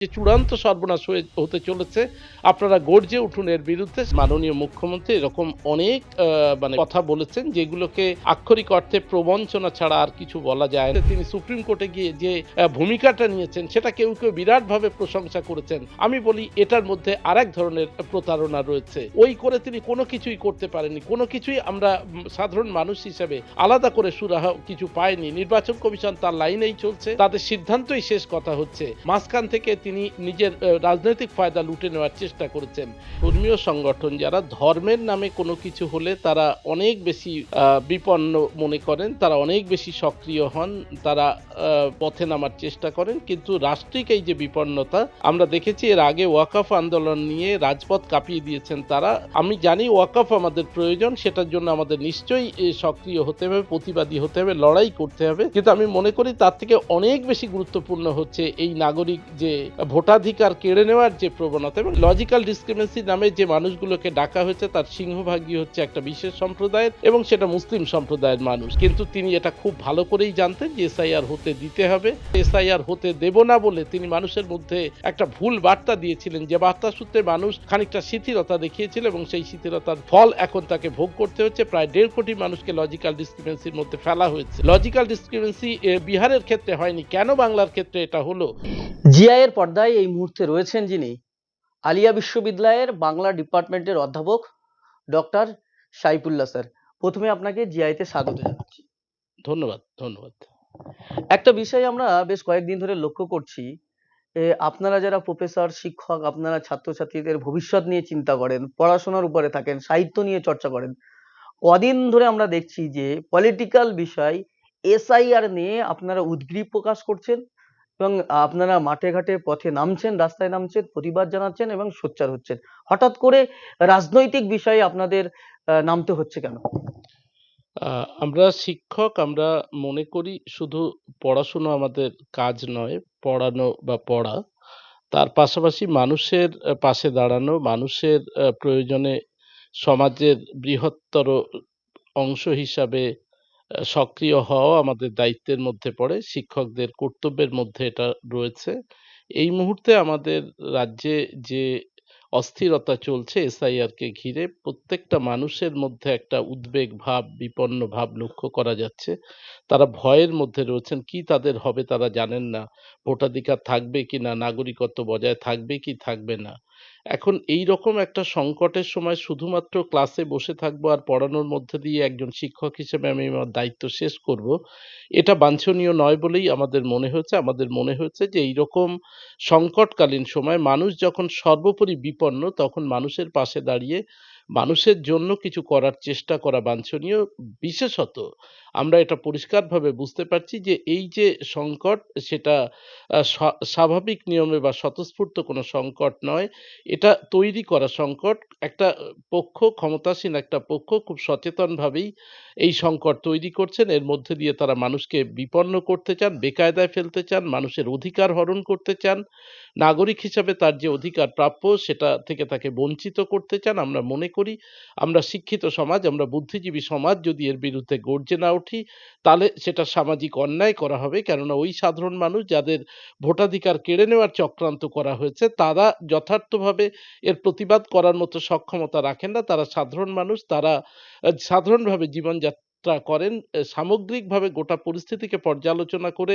যে চূড়ান্ত সর্বনাশ হতে চলেছে, আপনারা গর্জে উঠুন এর বিরুদ্ধে। মাননীয় মুখ্যমন্ত্রী এরকম অনেক কথা বলেছেন যেগুলোকে আক্ষরিক অর্থে প্রবঞ্চনা ছাড়া আর কিছু বলা যায় না। তিনি সুপ্রিম কোর্টে গিয়ে যে ভূমিকাটা নিয়েছেন সেটা কেউ বিরাটভাবে প্রশংসা করেছেন। আমি বলি এটার মধ্যে আরেক ধরনের প্রতারণা রয়েছে। ওই করে তিনি কোনো কিছুই করতে পারেননি। কোনো কিছুই আমরা সাধারণ মানুষ হিসেবে আলাদা করে সুরাহা কিছু পাইনি। নির্বাচন কমিশন তার লাইনেই চলছে। তাদের সিদ্ধান্তই শেষ কথা হচ্ছে। মাঝখান থেকে তিনি নিজের রাজনৈতিক ফায়দা লুটে নেওয়ার চেষ্টা করেছেন। ধর্মীয় সংগঠন যারা ধর্মের নামে কোনো কিছু হলে তারা অনেক বেশি বিপন্ন মনে করেন, তারা অনেক বেশি সক্রিয় হন, তারা পথে নামার চেষ্টা করেন। কিন্তু রাষ্ট্রিক এই যে বিপন্নতা আমরা দেখেছি, এর আগে ওয়াকফ আন্দোলন নিয়ে রাজপথ কাঁপিয়ে দিয়েছেন তারা। আমি জানি ওয়াকফ আমাদের প্রয়োজন, সেটার জন্য আমাদের নিশ্চয়ই সক্রিয় হতে হবে, প্রতিবাদী হতে হবে, লড়াই করতে হবে। কিন্তু আমি মনে করি তার থেকে অনেক বেশি গুরুত্বপূর্ণ হচ্ছে এই নাগরিক যে ভোটাধিকার কেড়ে নেওয়ার যে প্রবণতা এবং লজিক্যাল ডিসক্রিমিনেন্সি নামে যে মানুষগুলোকে ডাকা হয়েছে তার সিংহভাগই হচ্ছে একটা বিশেষ সম্প্রদায়ের এবং সেটা মুসলিম সম্প্রদায়ের মানুষ। কিন্তু তিনি এটা খুব ভালো করেই জানতেন যে এসআইআর হতে দিতে হবে। এসআইআর হতে দেব না বলে তিনি মানুষের মধ্যে একটা ভুল বার্তা দিয়েছিলেন, যে বার্তা সূত্রে মানুষ খানিকটা শিথিলতা দেখিয়েছিল এবং সেই শিথিলতার ফল এখন তাকে ভোগ করতে হচ্ছে। প্রায় 1.5 কোটি মানুষকে লজিক্যাল ডিসক্রিমিনেন্সির মধ্যে ফেলা হয়েছে। লজিক্যাল ডিসক্রিমিনেন্সি বিহারের ক্ষেত্রে হয়নি, কেন বাংলার ক্ষেত্রে এটা হলো? জিআই এর পর্দায় এই মুহূর্তে রয়েছেন যিনি আলিয়া বিশ্ববিদ্যালয়ের বাংলা ডিপার্টমেন্টের অধ্যাপক ডক্টর সাইফুল্লাহ স্যার। প্রথমে আপনাকে জিআইতে স্বাগত জানাচ্ছি। ধন্যবাদ, ধন্যবাদ। একটা বিষয় আমরা বেশ কয়েকদিন ধরে লক্ষ্য করছি, আপনারা যারা প্রফেসর, শিক্ষক, আপনারা ছাত্রছাত্রীদের ভবিষ্যৎ নিয়ে চিন্তা করেন, পড়াশোনার উপরে থাকেন, সাহিত্য নিয়ে চর্চা করেন। কদিন ধরে আমরা দেখছি যে পলিটিক্যাল বিষয় এসআইআর নিয়ে আপনারা উদ্গ্রীব প্রকাশ করছেন এবং আপনারা মাঠে ঘাটে পথে নামছেন, রাস্তায় নামছেন, প্রতিবাদ জানাচ্ছেন এবং সোচ্চার হচ্ছেন। হঠাৎ করে রাজনৈতিক বিষয়ে আপনাদের নামতে হচ্ছে কেন? আমরা শিক্ষক, আমরা মনে করি শুধু পড়াশুনো আমাদের কাজ নয়, পড়ানো বা পড়া। তার পাশাপাশি মানুষের পাশে দাঁড়ানো, মানুষের প্রয়োজনে সমাজের বৃহত্তর অংশ হিসাবে সক্রিয় হওয়া আমাদের দায়িত্বের মধ্যে পড়ে। শিক্ষকদের কর্তব্যের মধ্যে এটা রয়েছে। এই মুহূর্তে আমাদের রাজ্যে যে অস্থিরতা চলছে এসআইআর কে ঘিরে, প্রত্যেকটা মানুষের মধ্যে একটা উদ্বেগ ভাব, বিপন্ন ভাব লক্ষ্য করা যাচ্ছে। তারা ভয়ের মধ্যে রয়েছেন। কি তাদের হবে তারা জানেন না। ভোটাধিকার থাকবে কিনা, নাগরিকত্ব বজায় থাকবে কি থাকবে না। এখন এইরকম একটা সংকটের সময় শুধুমাত্র ক্লাসে বসে থাকবো আর পড়ানোর মধ্যে দিয়ে একজন শিক্ষক হিসেবে আমি আমার দায়িত্ব শেষ করব, এটা বাঞ্ছনীয় নয় বলেই আমাদের মনে হয়েছে। আমাদের মনে হয়েছে যে এইরকম সংকটকালীন সময় মানুষ যখন সর্বোপরি বিপন্ন, তখন মানুষের পাশে দাঁড়িয়ে মানুষের জন্য কিছু করার চেষ্টা করা বাঞ্ছনীয়। বিশেষত আমরা এটা পরিষ্কারভাবে বুঝতে পারছি যে এই যে সংকট, সেটা স্বাভাবিক নিয়মে বা স্বতঃস্ফূর্ত কোনো সংকট নয়। এটা তৈরি করা সংকট। একটা পক্ষ, ক্ষমতাসীন একটা পক্ষ খুব সচেতনভাবেই এই সংকট তৈরি করছেন। এর মধ্যে দিয়ে তারা মানুষকে বিপন্ন করতে চান, বেকায়দায় ফেলতে চান, মানুষের অধিকার হরণ করতে চান। নাগরিক হিসাবে তার যে অধিকার প্রাপ্য সেটা থেকে তাকে বঞ্চিত করতে চান। আমরা মনে করি আমরা শিক্ষিত সমাজ, আমরা বুদ্ধিজীবী সমাজ যদি এর বিরুদ্ধে গর্জে না উঠি, তাহলে সেটা সামাজিক অন্যায় করা হবে। কেননা ওই সাধারণ মানুষ যাদের ভোটাধিকার কেড়ে নেওয়ার চক্রান্ত করা হয়েছে, তারা যথার্থভাবে এর প্রতিবাদ করার মতো সক্ষমতা রাখেন না। তারা সাধারণ মানুষ, তারা সাধারণভাবে জীবনযাত্রা করেন। সামগ্রিকভাবে গোটা পরিস্থিতিকে পর্যালোচনা করে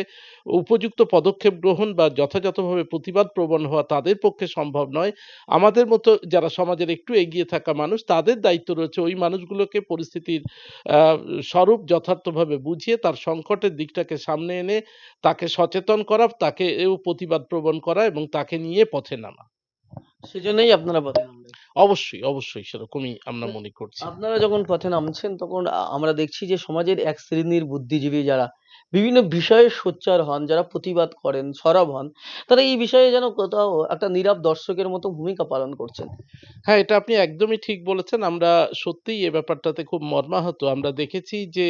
উপযুক্ত পদক্ষেপ গ্রহণ বা যথাযথভাবে প্রতিবাদ প্রবণ হওয়া তাদের পক্ষে সম্ভব নয়। আমাদের মতো যারা সমাজের একটু এগিয়ে থাকা মানুষ, তাদের দায়িত্ব রয়েছে ওই মানুষগুলোকে পরিস্থিতির আ স্বরূপ যথার্থভাবে বুঝিয়ে তার সংকটের দিকটাকে সামনে এনে তাকে সচেতন করা, তাকেও প্রতিবাদ প্রবণ করা এবং তাকে নিয়ে পথে নামা। সেজন্যই আপনারা পথে নামলেন। অবশ্যই, অবশ্যই সেরকমই আমরা মনে করছি। আপনারা যখন পথে নামছেন তখন আমরা দেখছি যে সমাজের এক শ্রেণীর বুদ্ধিজীবী যারা বিভিন্ন বিষয়ে সোচ্চার হন, যারা প্রতিবাদ করেন, সরব হন, তারা এই বিষয়ে যেন কোথাও একটা নীরব দর্শকের মতো ভূমিকা পালন করছেন। হ্যাঁ, এটা আপনি একদমই ঠিক বলেছেন। আমরা সত্যিই এ ব্যাপারটাতে খুব মর্মাহত। আমরা দেখেছি যে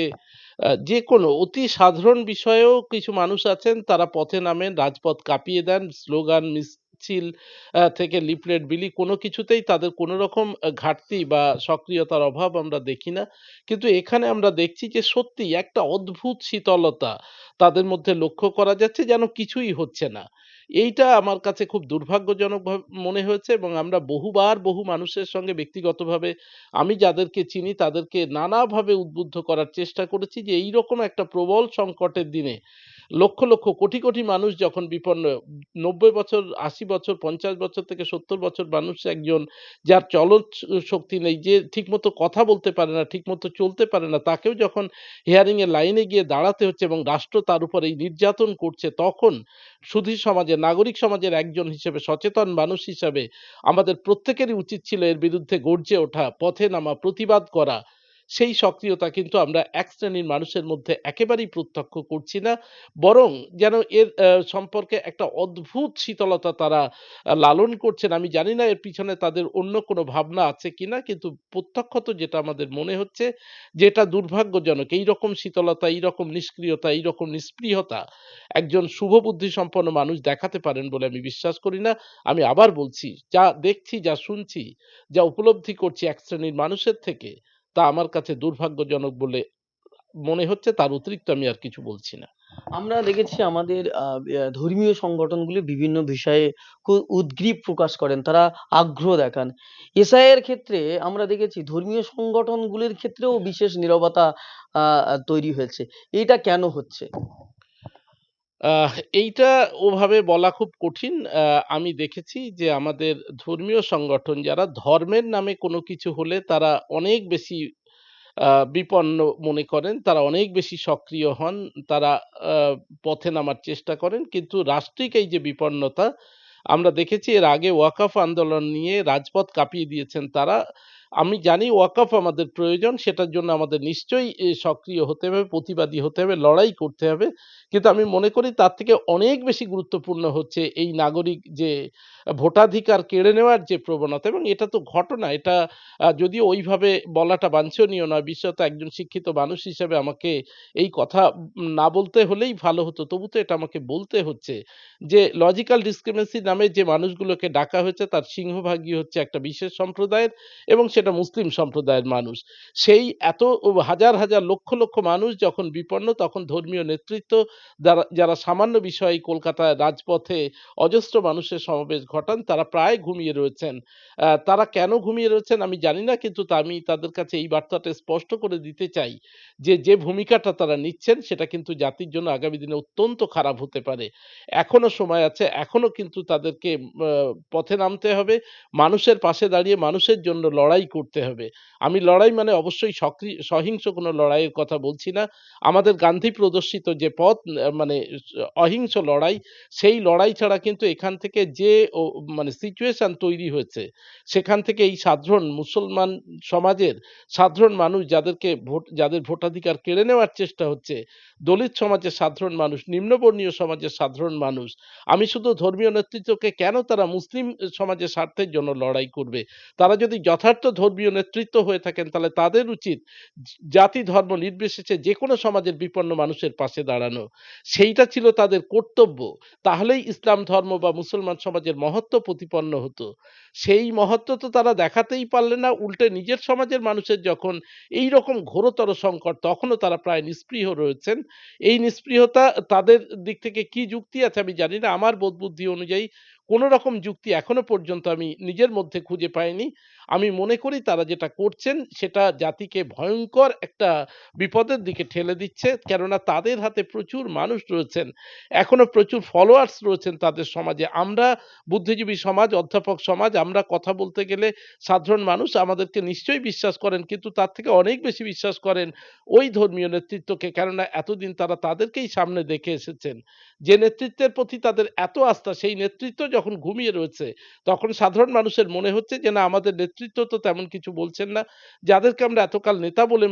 যেকোনো অতি সাধারণ বিষয়েও কিছু মানুষ আছেন, তারা পথে নামেন, রাজপথ কাঁপিয়ে দেন, স্লোগান মিছিল থেকে লিফলেট বিলি কোনো কিছুতেই তাদের কোনো রকম ঘাটতি বা সক্রিয়তার অভাব আমরা দেখি না। কিন্তু এখানে আমরা দেখছি যে সত্যিই একটা অদ্ভুত শীতলতা তাদের মধ্যে লক্ষ্য করা যাচ্ছে, যেন কিছুই হচ্ছে না। এইটা আমার কাছে খুব দুর্ভাগ্যজনক মনে হয়েছে, এবং আমরা বহুবার বহু মানুষের সঙ্গে ব্যক্তিগতভাবে আমি যাদেরকে চিনি তাদেরকে নানাভাবে উদ্বুদ্ধ করার চেষ্টা করেছি যে এইরকম একটা প্রবল সংকটের দিনে লক্ষ লক্ষ কোটি কোটি মানুষ যখন বিপন্ন, ৯০ বছর, ৮০ বছর, ৫০ বছর থেকে ৭০ বছর মানুষ, একজন যার শক্তি নেই, যে ঠিকমতো কথা বলতে পারে না, ঠিকমতো চলতে পারে না, তাকেও যখন হিয়ারিং এর লাইনে গিয়ে দাঁড়াতে হচ্ছে এবং রাষ্ট্র তার উপর এই নির্যাতন করছে, তখন সুধী সমাজের, নাগরিক সমাজের একজন হিসেবে, সচেতন মানুষ হিসাবে আমাদের প্রত্যেকেরই উচিত ছিল এর বিরুদ্ধে গর্জে ওঠা, পথে নামা, প্রতিবাদ করা। সেই সক্রিয়তা কিন্তু আমরা এক শ্রেণীর মানুষের মধ্যে একেবারেই প্রত্যক্ষ করছি না। বরং যেন এর সম্পর্কে একটা অদ্ভুত শীতলতা তারা লালন করছেন। আমি জানি না এর পিছনে তাদের অন্য কোনো ভাবনা আছে কিনা। কিন্তু প্রত্যক্ষত যেটা আমাদের মনে হচ্ছে যে এটা দুর্ভাগ্যজনক। এইরকম শীতলতা, এইরকম নিষ্ক্রিয়তা, এইরকম নিস্পৃহতা একজন শুভবুদ্ধি সম্পন্ন মানুষ দেখাতে পারেন বলে আমি বিশ্বাস করি না। আমি আবার বলছি, যা দেখছি, যা শুনছি, যা উপলব্ধি করছি এক শ্রেণীর মানুষের থেকে, তা আমার কাছে দুর্ভাগ্যজনক বলে মনে হচ্ছে। তার অতিরিক্ত আমি আর কিছু বলছি না। আমরা দেখেছি আমাদের ধর্মীয় সংগঠনগুলি বিভিন্ন বিষয়ে উদগ্রীব প্রকাশ করেন। তারা আগ্রহ দেখান। এসআইয়ের ক্ষেত্রে আমরা দেখেছি ধর্মীয় সংগঠনগুলির ক্ষেত্রেও বিশেষ নীরবতা আ তৈরি হয়েছে। এইটা কেন হচ্ছে? আহ এইটা ওভাবে বলা খুব কঠিন। আমি দেখেছি যে আমাদের ধর্মীয় সংগঠন যারা ধর্মের নামে কোনো কিছু হলে তারা অনেক বেশি আ বিপন্ন মনে করেন। তারা অনেক বেশি সক্রিয় হন। তারা আ পথে নামার চেষ্টা করেন। কিন্তু রাষ্ট্রিক এই যে বিপন্নতা, আমরা দেখেছি এর আগে ওয়াকফ আন্দোলন নিয়ে রাজপথ কাঁপিয়ে দিয়েছেন তারা। আমি জানি ওয়াকফ আমাদের প্রয়োজন। সেটার জন্য আমাদের নিশ্চয়ই সক্রিয় হতে হবে, প্রতিবাদী হতে হবে, লড়াই করতে হবে। কিন্তু আমি মনে করি তার থেকে অনেক বেশি গুরুত্বপূর্ণ হচ্ছে এই নাগরিক যে ভোটাধিকার কেড়ে নেওয়ার যে প্রবণতা, এবং এটা তো ঘটনা। এটা যদিও ওইভাবে বলাটা বাঞ্ছনীয় নয়। বিশেষত একজন শিক্ষিত মানুষ হিসেবে আমাকে এই কথা না বলতে হলেই ভালো হতো। তবু তো এটা আমাকে বলতে হচ্ছে যে লজিক্যাল ডিসক্রিমিনেন্সি নামে যে মানুষগুলোকে ডাকা হয়েছে তার সিংহভাগই হচ্ছে একটা বিশেষ সম্প্রদায়ের, এবং সেটা মুসলিম সম্প্রদায়ের মানুষ। সেই এত হাজার হাজার লক্ষ লক্ষ মানুষ যখন বিপন্ন, তখন ধর্মীয় নেতৃত্ব যারা যারা সামান্য বিষয়ে কলকাতায় রাজপথে অজস্র মানুষের সমাবেশ ঘটান, তারা প্রায় ঘুমিয়ে রয়েছেন। তারা কেন ঘুমিয়ে রয়েছেন আমি জানি না, কিন্তু আমি তাদের কাছে এই বার্তাটা স্পষ্ট করে দিতে চাই যে, যে ভূমিকাটা তারা নিচ্ছেন সেটা কিন্তু জাতির জন্য আগামী দিনে অত্যন্ত খারাপ হতে পারে। এখনো সময় আছে, এখনো কিন্তু তাদেরকে আ পথে নামতে হবে। মানুষের পাশে দাঁড়িয়ে মানুষের জন্য লড়াই করতে হবে। আমি লড়াই মানে অবশ্যই সহিংস কোনো লড়াইয়ের কথা বলছি না। আমাদের গান্ধী প্রদর্শিত যে পথ, মানে অহিংস লড়াই, সেই লড়াই ছাড়া কিন্তু এখান থেকে যে মানে সিচুয়েশন তৈরি হয়েছে, সেখান থেকে এই সাধারণ মুসলমান সমাজের সাধারণ মানুষ যাদের ভোটাধিকার কেড়ে নেওয়ার চেষ্টা হচ্ছে, দলিত সমাজের সাধারণ মানুষ, নিম্নবর্ণীয় সমাজের সাধারণ মানুষ। আমি শুধু ধর্মীয় নেতৃত্বকে কেন তারা মুসলিম সমাজের স্বার্থের জন্য লড়াই করবে? তারা যদি যথার্থ ধর্মীয় নেতৃত্ব হয়ে থাকেন তাহলে তাদের উচিত জাতি ধর্ম নির্বিশেষে যেকোনো সমাজের বিপন্ন মানুষের পাশে দাঁড়ানো। সেইটা ছিল তাদের কর্তব্য। তাহলেই ইসলাম ধর্ম বা মুসলমান সমাজের মহত্ব প্রতিপন্ন হতো। সেই মহত্ব তো তারা দেখাতেই পারলেন না। উল্টে নিজের সমাজের মানুষের যখন এইরকম ঘোরতর সংকট, তখনও তারা প্রায় নিস্পৃহ রয়েছেন। এই নিস্পৃহতা তাদের দিক থেকে কি যুক্তি আছে আমি জানি না। আমার বোধবুদ্ধি অনুযায়ী কোন রকম যুক্তি এখনো পর্যন্ত আমি নিজের মধ্যে খুঁজে পাইনি। আমি মনে করি তারা যেটা করছেন সেটা জাতিকে ভয়ংকর একটা বিপদের দিকে ঠেলে দিচ্ছে। কেননা তাদের হাতে প্রচুর মানুষ রয়েছেন। এখনো প্রচুর ফলোয়ার্স রয়েছেন তাদের সমাজে। আমরা বুদ্ধিজীবী সমাজ, অধ্যাপক সমাজ, আমরা কথা বলতে গেলে সাধারণ মানুষ আমাদেরকে নিশ্চয়ই বিশ্বাস করেন। কিন্তু তার থেকে অনেক বেশি বিশ্বাস করেন ওই ধর্মীয় নেতৃত্বকে। কেননা এতদিন তারা তাদেরকেই সামনে দেখে এসেছেন। যে নেতৃত্বের প্রতি তাদের এত আস্থা, সেই নেতৃত্ব যখন ঘুমিয়ে রয়েছে, তখন সাধারণ মানুষের মনে হচ্ছে যে না, আমাদের নেতৃত্ব নেতৃত্ব তো তেমন কিছু বলছেন না। যাদেরকে আমরা এতকাল নেতা বলে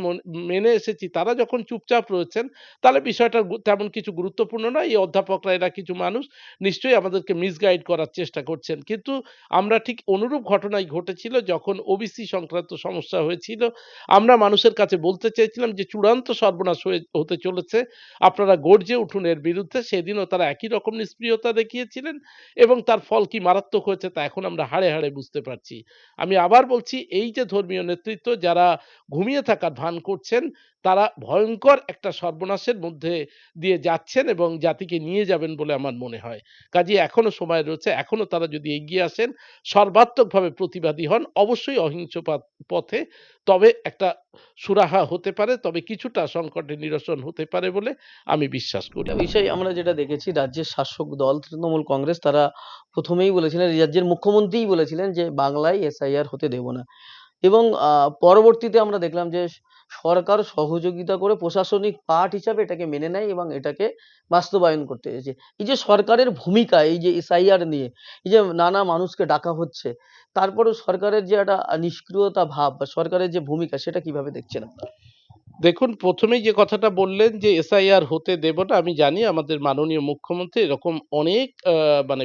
মেনে এসেছি তারা যখন চুপচাপ রয়েছেন, তাহলে বিষয়টা তেমন কিছু গুরুত্বপূর্ণ নয়। এই অধ্যাপকরা এরা কিছু মানুষ নিশ্চয়ই আমাদেরকে মিসগাইড করার চেষ্টা করছেন। কিন্তু আমরা ঠিক অনুরূপ ঘটনাই ঘটেছিল যখন ওবিসি সংক্রান্ত সমস্যা হয়েছিল। আমরা মানুষের কাছে বলতে চেয়েছিলাম যে চূড়ান্ত সর্বনাশ হতে চলেছে। আপনারা গর্জে উঠুন এর বিরুদ্ধে। সেদিনও তারা একই রকম নিষ্ক্রিয়তা দেখিয়েছিলেন এবং তার ফল কি মারাত্মক হয়েছে তা এখন আমরা হাড়ে, হাড়ে বুঝতে পারছি। আমি আবার বলছি এই যে ধর্মীয় নেতৃত্ব যারা ঘুমিয়ে থাকার ভান করছেন, তারা ভয়ংকর একটা সর্বনাশের মধ্যে দিয়ে যাচ্ছেন এবং জাতিকে নিয়ে যাবেন বলে আমার মনে হয়। কাজেই এখনো সময় রয়েছে। এখনো তারা যদি এগিয়ে আসেন, সর্বাত্মকভাবে প্রতিবাদী হন, অবশ্যই অহিংস পথে, তবে একটা সুরাহা হতে পারে, তবে কিছুটা সংকটের নিরসন হতে পারে বলে আমি বিশ্বাস করি। একটা বিষয় আমরা যেটা দেখেছি, রাজ্যের শাসক দল তৃণমূল কংগ্রেস তারা প্রথমেই বলেছিলেন, রাজ্যের মুখ্যমন্ত্রীই বলেছিলেন যে বাংলায় এসআইআর হতে দেব না। এবং পরবর্তীতে আমরা দেখলাম যে সরকার সহযোগিতা করে প্রশাসনিক পার্ট হিসাবে এটাকে মেনে নেয় এবং এটাকে বাস্তবায়ন করতে এসেছে। এই যে সরকারের ভূমিকা এই যে এসআইআর নিয়ে, এই যে নানা মানুষকে ডাকা হচ্ছে, তারপরেও সরকারের যে একটা নিষ্ক্রিয়তা ভাব বা সরকারের যে ভূমিকা সেটা কিভাবে দেখছেন আপনারা? দেখুন, ১ম এই যে কথাটা বললেন যে এসআইআর হতে দেব না, আমি জানি আমাদের মাননীয় মুখ্যমন্ত্রী এরকম অনেক মানে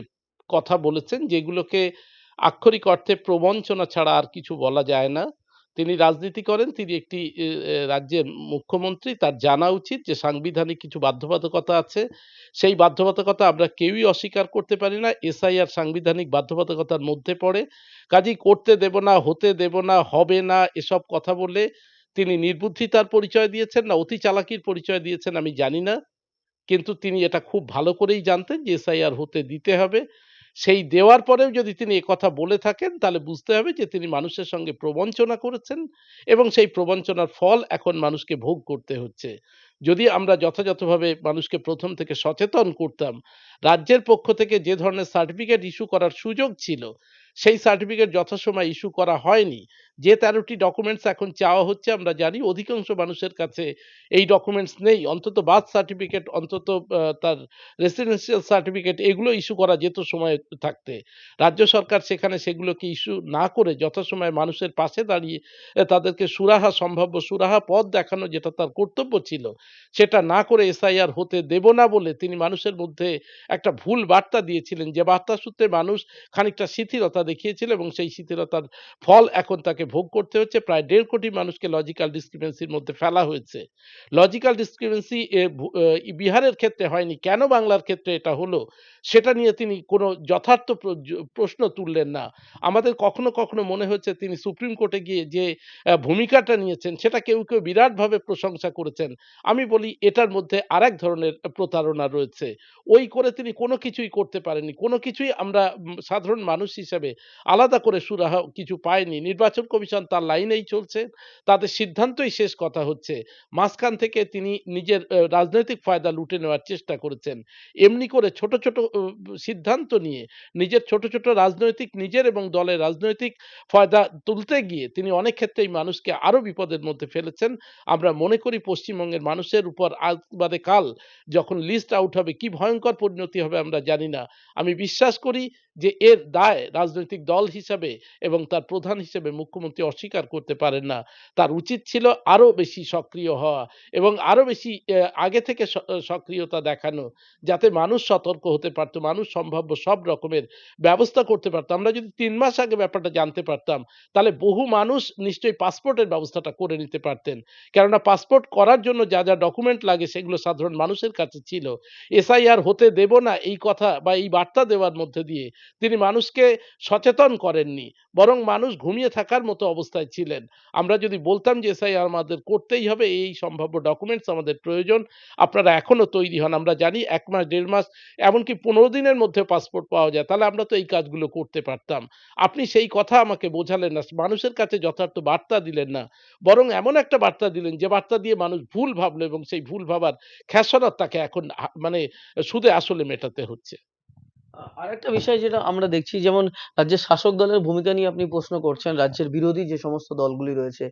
কথা বলেছেন যেগুলোকে আক্ষরিক অর্থে প্রবঞ্চনা ছাড়া আর কিছু বলা যায় না। তিনি রাজনীতি করেন, তিনি একটি রাজ্যের মুখ্যমন্ত্রী। তার জানা উচিত যে সাংবিধানিক কিছু বাধ্যবাধকতা আছে। সেই বাধ্যবাধকতা আমরা কেউই অস্বীকার করতে পারি না। এসআইআর সাংবিধানিক বাধ্যবাধকতার মধ্যে পড়ে। কাজেই করতে দেব না, হতে দেব না, হবে না এসব কথা বলে তিনি নির্বুদ্ধিতার পরিচয় দিয়েছেন না অতি চালাকির পরিচয় দিয়েছেন আমি জানি না। কিন্তু তিনি এটা খুব ভালো করেই জানতেন যে এসআইআর হতে দিতে হবে। সেই দেওয়ার পরেও যদি তিনি একথা বলে থাকেন তাহলে বুঝতে হবে যে তিনি মানুষের সঙ্গে প্রবঞ্চনা করেছেন এবং সেই প্রবঞ্চনার ফল এখন মানুষকে ভোগ করতে হচ্ছে। যদি আমরা যথাযথভাবে মানুষকে ১ম থেকে সচেতন করতাম, রাজ্যের পক্ষ থেকে যে ধরনের সার্টিফিকেট ইস্যু করার সুযোগ ছিল, সেই সার্টিফিকেট যথাসময়ে ইস্যু করা হয়নি। যে ১৩ টি ডকুমেন্টস এখন চাওয়া হচ্ছে আমরা জানি অধিকাংশ মানুষের কাছে এই ডকুমেন্টস নেই। অন্তত বার্থ সার্টিফিকেট, অন্তত তার রেসিডেন্সিয়াল সার্টিফিকেট এগুলো ইস্যু করা যেত সময় থাকতে। রাজ্য সরকার সেখানে সেগুলোকে ইস্যু না করে যথাসময়ে মানুষের পাশে দাঁড়িয়ে তাদেরকে সম্ভাব্য সুরাহা পথ দেখানো যেটা তার কর্তব্য ছিল, সেটা না করে এসআইআর হতে দেব না বলে তিনি মানুষের মধ্যে একটা ভুল বার্তা দিয়েছিলেন। যে বার্তার সূত্রে মানুষ খানিকটা শিথিলতা দেখিয়েছিল এবং সেই শিথিলতার ফল এখন তাকে ভোগ করতে হচ্ছে। প্রায় ১.৫ কোটি মানুষকে লজিক্যাল ডিসক্রিপেন্সির মধ্যে ফেলা হয়েছে। লজিক্যাল ডিসক্রিপেন্সি বিহারের ক্ষেত্রে হয়নি। কেন বাংলার ক্ষেত্রে এটা হলো? সেটা নিয়ে তিনি কোনো যথার্থ প্রশ্ন তুললেন না। আমাদের কখনো, কখনো মনে হয়েছে তিনি সুপ্রিম কোর্টে গিয়ে যে ভূমিকাটা নিয়েছেন সেটা কেউ, কেউ বিরাটভাবে প্রশংসা করেছেন। আমি বলি এটার মধ্যে আরেক ধরনের প্রতারণা রয়েছে। ওই করে তিনি কোনো কিছুই করতে পারেননি। কোনো কিছুই আমরা সাধারণ মানুষ হিসেবে আলাদা করে সুরাহা কিছু পায়নি। নির্বাচন কমিশন তার লাইনেই চলছে। তাদের সিদ্ধান্তই শেষ কথা হচ্ছে। মাঝখান থেকে তিনি নিজের রাজনৈতিক ফায়দা লুটে নেওয়ার চেষ্টা করেছেন। এমনি করে ছোট, ছোট সিদ্ধান্ত নিয়ে নিজের ছোট, ছোট নিজের এবং দলের রাজনৈতিক ফায়দা তুলতে গিয়ে তিনি অনেক ক্ষেত্রেই মানুষকে আরো বিপদের মধ্যে ফেলেছেন। আমরা মনে করি পশ্চিমবঙ্গের মানুষের উপর আজ বাদে কাল যখন লিস্ট আউট হবে কি ভয়ঙ্কর পরিণতি হবে আমরা জানি না। আমি বিশ্বাস করি যে এর দায় রাজনৈতিক দল হিসাবে এবং তার প্রধান হিসেবে মুখ্যমন্ত্রী অস্বীকার করতে পারেন না। তার উচিত ছিল আরো বেশি সক্রিয় হওয়া এবং আরো বেশি আগে থেকে সক্রিয়তা দেখানো। যাতে মানুষ সতর্ক হতে পারত, মানুষ সম্ভাব্য সব রকমের ব্যবস্থা করতে পারত। আমরা যদি ৩ মাস আগে ব্যাপারটা জানতে পারতাম, তাহলে বহু মানুষ নিশ্চয়ই পাসপোর্টের ব্যবস্থাটা করে নিতে পারতেন। কেননা পাসপোর্ট করার জন্য যা, যা ডকুমেন্ট লাগে সেগুলো সাধারণ মানুষের কাছে ছিল। এসআইআর হতে দেব না এই কথা বা এই বার্তা দেওয়ার মধ্যে দিয়ে তিনি মানুষকে সচেতন করেননি। বরং মানুষ ঘুমিয়ে থাকার মতো অবস্থায় ছিলেন। আমরা যদি বলতাম যে এসআইআর আমাদের করতেই হবে, এই সম্ভাব্য ডকুমেন্টস আমাদের প্রয়োজন, আপনারা এখনো তৈরি হন। আমরা জানি ১ মাস ১.৫ মাস এমনকি ১৫ দিনের মধ্যে পাসপোর্ট পাওয়া যায়। তাহলে আমরা তো এই কাজগুলো করতে পারতাম। আপনি সেই কথা আমাকে বোঝালেন না। মানুষের কাছে যথার্থ বার্তা দিলেন না। বরং এমন একটা বার্তা দিলেন যে বার্তা দিয়ে মানুষ ভুল ভাবলো এবং সেই ভুল ভাবার খেসারত তাকে এখন মানে সুদে আসলে মেটাতে হচ্ছে। আরেকটা বিষয় যেটা আমরা দেখছি, যেমন রাজ্যের শাসক দলের ভূমিকা নিয়ে আপনি প্রশ্ন করছেন, রাজ্যের বিরোধী যে সমস্ত দলগুলি রয়েছে,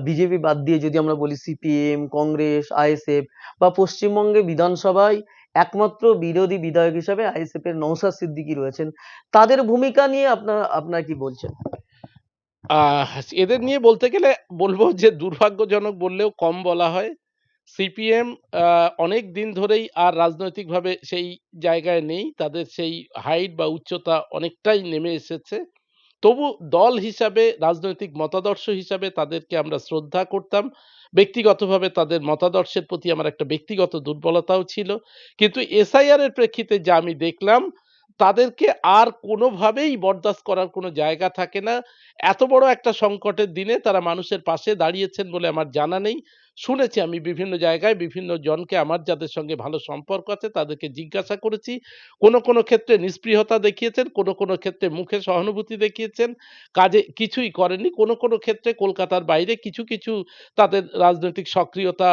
বিজেপি বাদ দিয়ে যদি আমরা বলি সিপিএম, কংগ্রেস, আইএসএফ বা পশ্চিমবঙ্গে বিধানসভায় একমাত্র বিরোধী বিধায়ক হিসাবে আইএসএফ এর নওশাদ সিদ্দিকী রয়েছেন। তাদের ভূমিকা নিয়ে আপনার কি বলছেন? আহ এদের নিয়ে বলতে গেলে বলব যে দুর্ভাগ্যজনক বললেও কম বলা হয়। সিপিএম অনেক দিন ধরেই আর রাজনৈতিকভাবে সেই জায়গায় নেই। তাদের সেই হাইট বা উচ্চতা অনেকটাই নেমে এসেছে। তবু দল হিসাবে, রাজনৈতিক মতাদর্শ হিসাবে তাদেরকে আমরা শ্রদ্ধা করতাম। ব্যক্তিগতভাবে তাদের মতাদর্শের প্রতি আমার একটা ব্যক্তিগত দুর্বলতাও ছিল। কিন্তু এসআইআর এর প্রেক্ষিতে যা আমি দেখলাম, তাদেরকে আর কোনোভাবেই বরদাস্ত করার কোনো জায়গা থাকে না। এত বড় একটা সংকটের দিনে তারা মানুষের পাশে দাঁড়িয়েছেন বলে আমার জানা নেই। শুনেছি আমি বিভিন্ন জায়গায় বিভিন্ন জনকে, আমার যাদের সঙ্গে ভালো সম্পর্ক আছে তাদেরকে জিজ্ঞাসা করেছি। কোনো ক্ষেত্রে নিস্পৃহতা দেখিয়েছেন, কোনো ক্ষেত্রে মুখে সহানুভূতি দেখিয়েছেন, কাজে কিছুই করেননি। কোনো ক্ষেত্রে কলকাতার বাইরে কিছু তাদের রাজনৈতিক সক্রিয়তা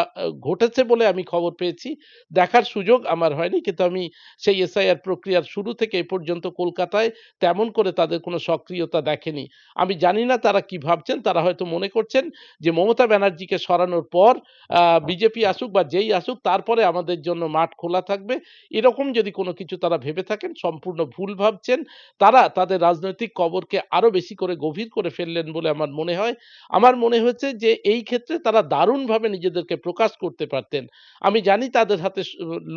ঘটেছে বলে আমি খবর পেয়েছি। দেখার সুযোগ আমার হয়নি। কিন্তু আমি সেই এসআইআর প্রক্রিয়ার শুরু থেকে এ পর্যন্ত কলকাতায় তেমন করে তাদের কোনো সক্রিয়তা দেখেনি। আমি জানি না তারা কি ভাবছেন। তারা হয়তো মনে করছেন যে মমতা ব্যানার্জিকে সরানোর পর বিজেপি আসুক বা যেই আসুক তারপরে আমাদের জন্য মাঠ খোলা থাকবে। এরকম যদি কোনো কিছু তারা ভেবে থাকেন সম্পূর্ণ ভুল ভাবছেন। তারা তাদের রাজনৈতিক কবরকে আরো বেশি করে গভীর করে ফেললেন বলে আমার মনে হয়। আমার মনে হয়েছে যে এই ক্ষেত্রে তারা দারুণভাবে নিজেদেরকে প্রকাশ করতে পারতেন। আমি জানি তাদের হাতে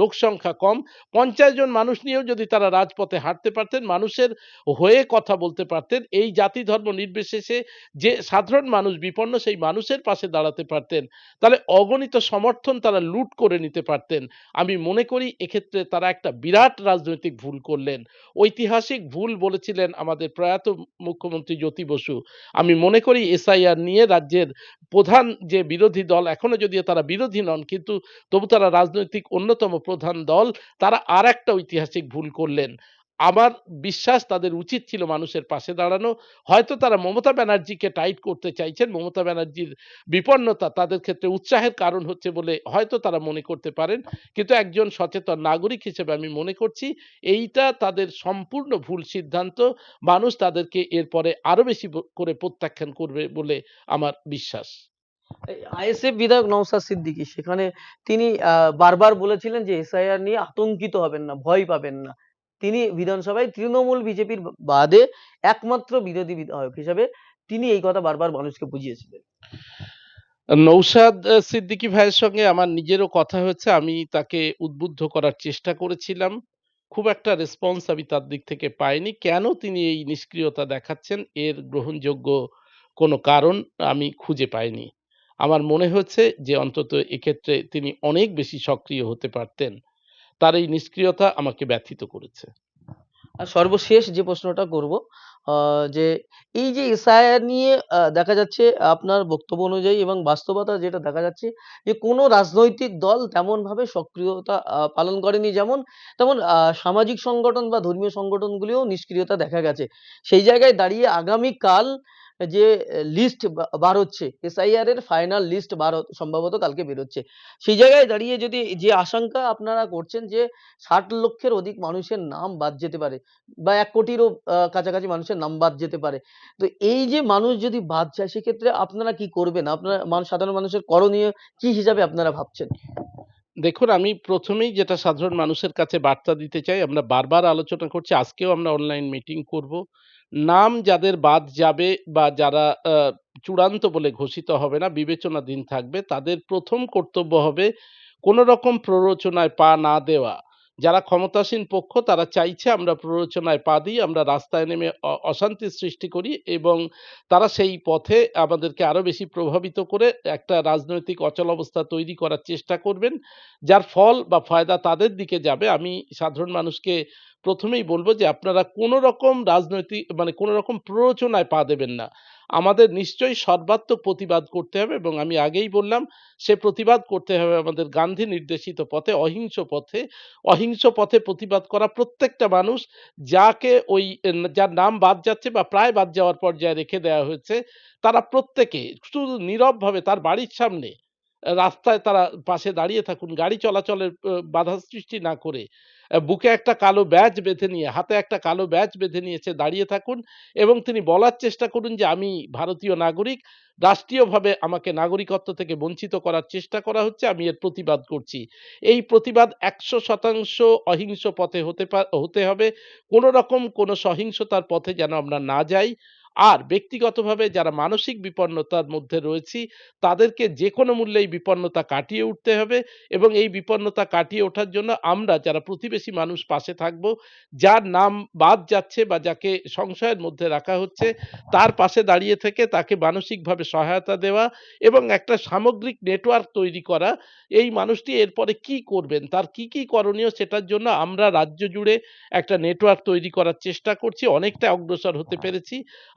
লোক সংখ্যা কম। ৫০ জন মানুষ নিয়েও যদি তারা রাজপথে হাঁটতে পারতেন, মানুষের হয়ে কথা বলতে পারতেন, এই জাতি ধর্ম নির্বিশেষে যে সাধারণ মানুষ বিপন্ন সেই মানুষের পাশে দাঁড়াতে পারতেন, তাহলে অগণিত সমর্থন তারা লুট করে নিতে পারতেন। আমি মনে করি এক্ষেত্রে তারা একটা বিরাট রাজনৈতিক ভুল করলেন। ঐতিহাসিক ভুল বলেছিলেন আমাদের প্রয়াত মুখ্যমন্ত্রী জ্যোতি বসু। আমি মনে করি এসআইআর নিয়ে রাজ্যের প্রধান যে বিরোধী দল, এখনো যদিও তারা বিরোধী নন কিন্তু তবু তারা রাজনৈতিক অন্যতম প্রধান দল, তারা আরেকটা ঐতিহাসিক ভুল করলেন। আমার বিশ্বাস তাদের উচিত ছিল মানুষের পাশে দাঁড়ানো। হয়তো তারা মমতা ব্যানার্জিকে টাইট করতে চাইছেন। মমতা ব্যানার্জির বিপন্নতা তাদের ক্ষেত্রে উৎসাহের কারণ হচ্ছে বলে হয়তো তারা মনে করতে পারেন। কিন্তু একজন সচেতন নাগরিক হিসেবে আমি মনে করছি এইটা তাদের সম্পূর্ণ ভুল সিদ্ধান্ত। মানুষ তাদেরকে এরপরে আরো বেশি করে প্রত্যাখ্যান করবে বলে আমার বিশ্বাস। আইএসএফ বিধায়ক নওশাদ সিদ্দিকী সেখানে তিনি বারবার বলেছিলেন যে এসআইআর নিয়ে আতঙ্কিত হবেন না, ভয় পাবেন না। তিনি বিধানসভায় তৃণমূল বিজেপির বাদে একমাত্র বিরোধী বিধায়ক হিসেবে তিনি এই কথা বারবার মানুষকে বুঝিয়েছিলেন। নৌশাদ সিদ্দিকী ভাইয়ের সঙ্গে আমার নিজেরও কথা হয়েছে। আমি তাকে উদ্বুদ্ধ করার চেষ্টা করেছিলাম। খুব একটা রেসপন্স আমি তার দিক থেকে পাইনি। কেন তিনি এই নিষ্ক্রিয়তা দেখাচ্ছেন এর গ্রহণযোগ্য কোনো কারণ আমি খুঁজে পাইনি। আমার মনে হয়েছে যে অন্তত এক্ষেত্রে তিনি অনেক বেশি সক্রিয় হতে পারতেন। তার এই নিষ্ক্রিয়তা আমাকে ব্যথিত করেছে। আর সর্বশেষ যে প্রশ্নটা করব যে এই যে এসআইআর নিয়ে দেখা যাচ্ছে আপনার বক্তব্য অনুযায়ী এবং বাস্তবতা যেটা দেখা যাচ্ছে যে কোনো রাজনৈতিক দল তেমনভাবে সক্রিয়তা পালন করেনি যেমন তেমন সামাজিক সংগঠন বা ধর্মীয় সংগঠনগুলিও নিষ্ক্রিয়তা দেখা গেছে। সেই জায়গায় দাঁড়িয়ে আগামীকাল যে লিস্ট বার হচ্ছে এসআইআর এর ফাইনাল লিস্ট সম্ভবত কালকে বেরোচ্ছে। সেই জায়গায় দাঁড়িয়ে যদি যে আশঙ্কা আপনারা করছেন যে ৬০ লক্ষের অধিক মানুষের নাম বাদ যেতে পারে বা ১ কোটিরও কাছাকাছি মানুষের নাম বাদ যেতে পারে। তো এই যে মানুষ যদি বাদ যায় সেক্ষেত্রে আপনারা কি করবেন? আপনারা সাধারণ মানুষের করণীয় কি হিসাবে আপনারা ভাবছেন? দেখুন, আমি ১ম এই যেটা সাধারণ মানুষের কাছে বার্তা দিতে চাই, আমরা বারবার আলোচনা করছি, আজকেও আমরা অনলাইন মিটিং করব। নাম যাদের বাদ যাবে বা যারা চূড়ান্ত বলে ঘোষিত হবে না, বিবেচনাধীন থাকবে, তাদের ১ম কর্তব্য হবে কোনো রকম প্ররোচনায় পা না দেওয়া। যারা ক্ষমতাসীন পক্ষ তারা চাইছে আমরা প্ররোচনায় পা দিই, আমরা রাস্তায় নেমে অশান্তির সৃষ্টি করি এবং তারা সেই পথে আমাদেরকে আরো বেশি প্রভাবিত করে একটা রাজনৈতিক অচলাবস্থা তৈরি করার চেষ্টা করবেন। যার ফল বা ফায়দা তাদের দিকে যাবে। আমি সাধারণ মানুষকে ১ম এই বলব যে আপনারা কোনো রকম রাজনৈতিক মানে কোনো রকম প্ররোচনায় পা দেবেন না। আমাদের নিশ্চয়ই সর্বাত্মক প্রতিবাদ করতে হবে এবং আমি আগেই বললাম সে প্রতিবাদ করতে হবে আমাদের গান্ধী নির্দেশিত পথে, অহিংস পথে। অহিংস পথে প্রতিবাদ করা প্রত্যেকটা মানুষ যাকে ওই যার নাম বাদ যাচ্ছে বা প্রায় বাদ যাওয়ার পর্যায়ে রেখে দেওয়া হয়েছে, তারা প্রত্যেকে শুধু নীরবভাবে তার বাড়ির সামনে রাস্তায় তারা পাশে দাঁড়িয়ে থাকুন। গাড়ি চলাচলের বাধা সৃষ্টি না করে। বুকে একটা কালো ব্যাজ বেঁধে নিয়ে, হাতে একটা কালো ব্যাজ বেঁধে নিয়ে সে দাঁড়িয়ে থাকুন এবং তিনি বলার চেষ্টা করুন যে, "আমি ভারতীয় নাগরিক। রাষ্ট্রীয়ভাবে আমাকে নাগরিকত্ব থেকে বঞ্চিত করার চেষ্টা করা হচ্ছে। আমি এর প্রতিবাদ করছি।" এই প্রতিবাদ ১০০% অহিংস পথে হতে হবে। কোনো রকম কোনো সহিংসতার পথে যেন আমরা না যাই। আর ব্যক্তিগতভাবে যারা মানসিক বিপন্নতার মধ্যে রয়েছি, তাদেরকে যেকোনো মূল্যে এই বিপন্নতা কাটিয়ে উঠতে হবে এবং এই বিপন্নতা কাটিয়ে ওঠার জন্য আমরা যারা প্রতিবেশী মানুষ পাশে থাকবো, যার নাম বাদ যাচ্ছে বা যাকে সংশয়ের মধ্যে রাখা হচ্ছে, তার পাশে দাঁড়িয়ে থেকে তাকে মানসিকভাবে সহায়তা দেওয়া এবং একটা সামগ্রিক নেটওয়ার্ক তৈরি করা। এই মানুষটি এরপরে কি করবেন, তার কি, কি করণীয় সেটার জন্য আমরা রাজ্য জুড়ে একটা নেটওয়ার্ক তৈরি করার চেষ্টা করছি। অনেকটা অগ্রসর হতে পেরেছি।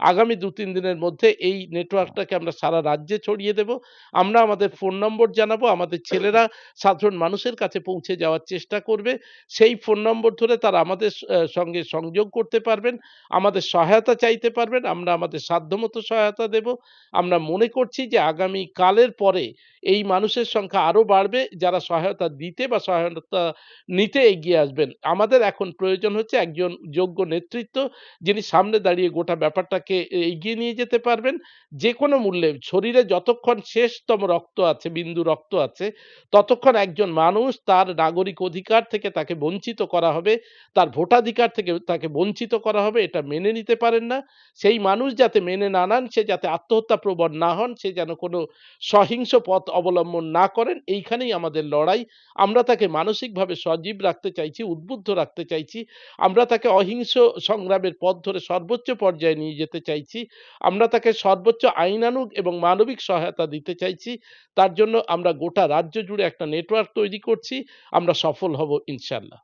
আগামী ২-৩ দিনের মধ্যে এই নেটওয়ার্কটাকে আমরা সারা রাজ্যে ছড়িয়ে দেব। আমরা আমাদের ফোন নম্বর জানাবো। আমাদের ছেলেরা সাধারণ মানুষের কাছে পৌঁছে যাওয়ার চেষ্টা করবে। সেই ফোন নম্বর ধরে তারা আমাদের সঙ্গে সংযোগ করতে পারবেন। আমাদের সহায়তা চাইতে পারবেন। আমরা আমাদের সাধ্যমতো সহায়তা দেব। আমরা মনে করছি যে আগামী কালের পরে এই মানুষের সংখ্যা আরো বাড়বে যারা সহায়তা দিতে বা সহায়তা নিতে এগিয়ে আসবেন। আমাদের এখন প্রয়োজন হচ্ছে একজন যোগ্য নেতৃত্ব যিনি সামনে দাঁড়িয়ে গোটা ব্যাপারটাকে এগিয়ে নিয়ে যেতে পারবেন। যেকোনো মূল্যে শরীরে যতক্ষণ শেষতম রক্ত আছে, বিন্দু রক্ত আছে, ততক্ষণ একজন মানুষ তার নাগরিক অধিকার থেকে তাকে বঞ্চিত করা হবে, তার ভোটাধিকার থেকে তাকে বঞ্চিত করা হবে, এটা মেনে নিতে পারেন না। সেই মানুষ যাতে মেনে না নেন, সে যাতে আত্মহত্যা প্রবণ না হন, সে যেন কোনো সহিংস পথ অবলম্বন না করেন, এইখানেই আমাদের লড়াই। আমরা তাকে মানসিকভাবে সজীব রাখতে চাইছি, উদ্বুদ্ধ রাখতে চাইছি। আমরা তাকে অহিংস সংগ্রামের পথ ধরে সর্বোচ্চ পর্যায়ে নিয়ে যেতে চাইছি। আমরা তাকে সর্বোচ্চ আইনানুগ এবং মানবিক সহায়তা দিতে চাইছি। তার জন্য আমরা গোটা রাজ্য জুড়ে একটা নেটওয়ার্ক তৈরি করছি। আমরা সফল হব ইনশাআল্লাহ।